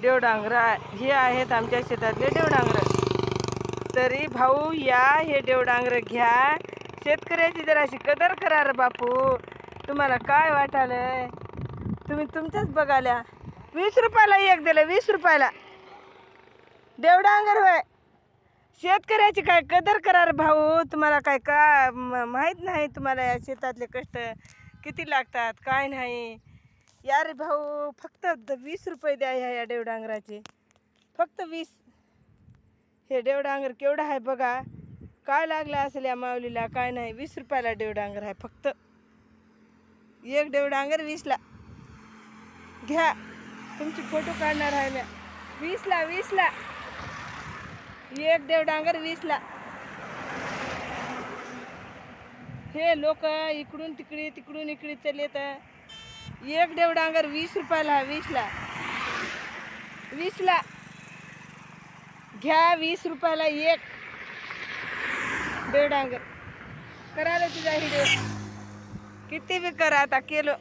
देवडांगर हे आहेत आमच्या शेतातले देवडांगर. तरी भाऊ या हे देवडांगर घ्या, शेतकऱ्याची जराशी कदर करा रे बापू. तुम्हाला काय वाटालंय? तुम्ही तुमचंच बघाल्या. 20 रुपयाला एक दिलं, 20 रुपयाला देवडांगर होय. शेतकऱ्याची काय कदर करा रे भाऊ. तुम्हाला काय का माहीत नाही? तुम्हाला या शेतातले कष्ट किती लागतात काय नाही. या रे भाऊ, फक्त 20 रुपये द्या ह्या देवडांगराचे, फक्त 20. हे देवडांगर केवढा आहे बघा. काय लागलं असेल या माऊलीला काय नाही. 20 रुपयाला देवडांगर आहे फक्त. एक देवडांगर 20ला घ्या. तुमची फोटो काढणार आहे मी. 20ला 20ला एक देवडांगर 20ला. हे लोक इकडून तिकडे तिकडून इकडे चालले तर एक देवडांगर 20 रुपयाला, 20ला 20ला घ्या. 20 रुपयाला एक देवडांगर. करा तुझा व्हिडिओ किती बी करा आता केलो.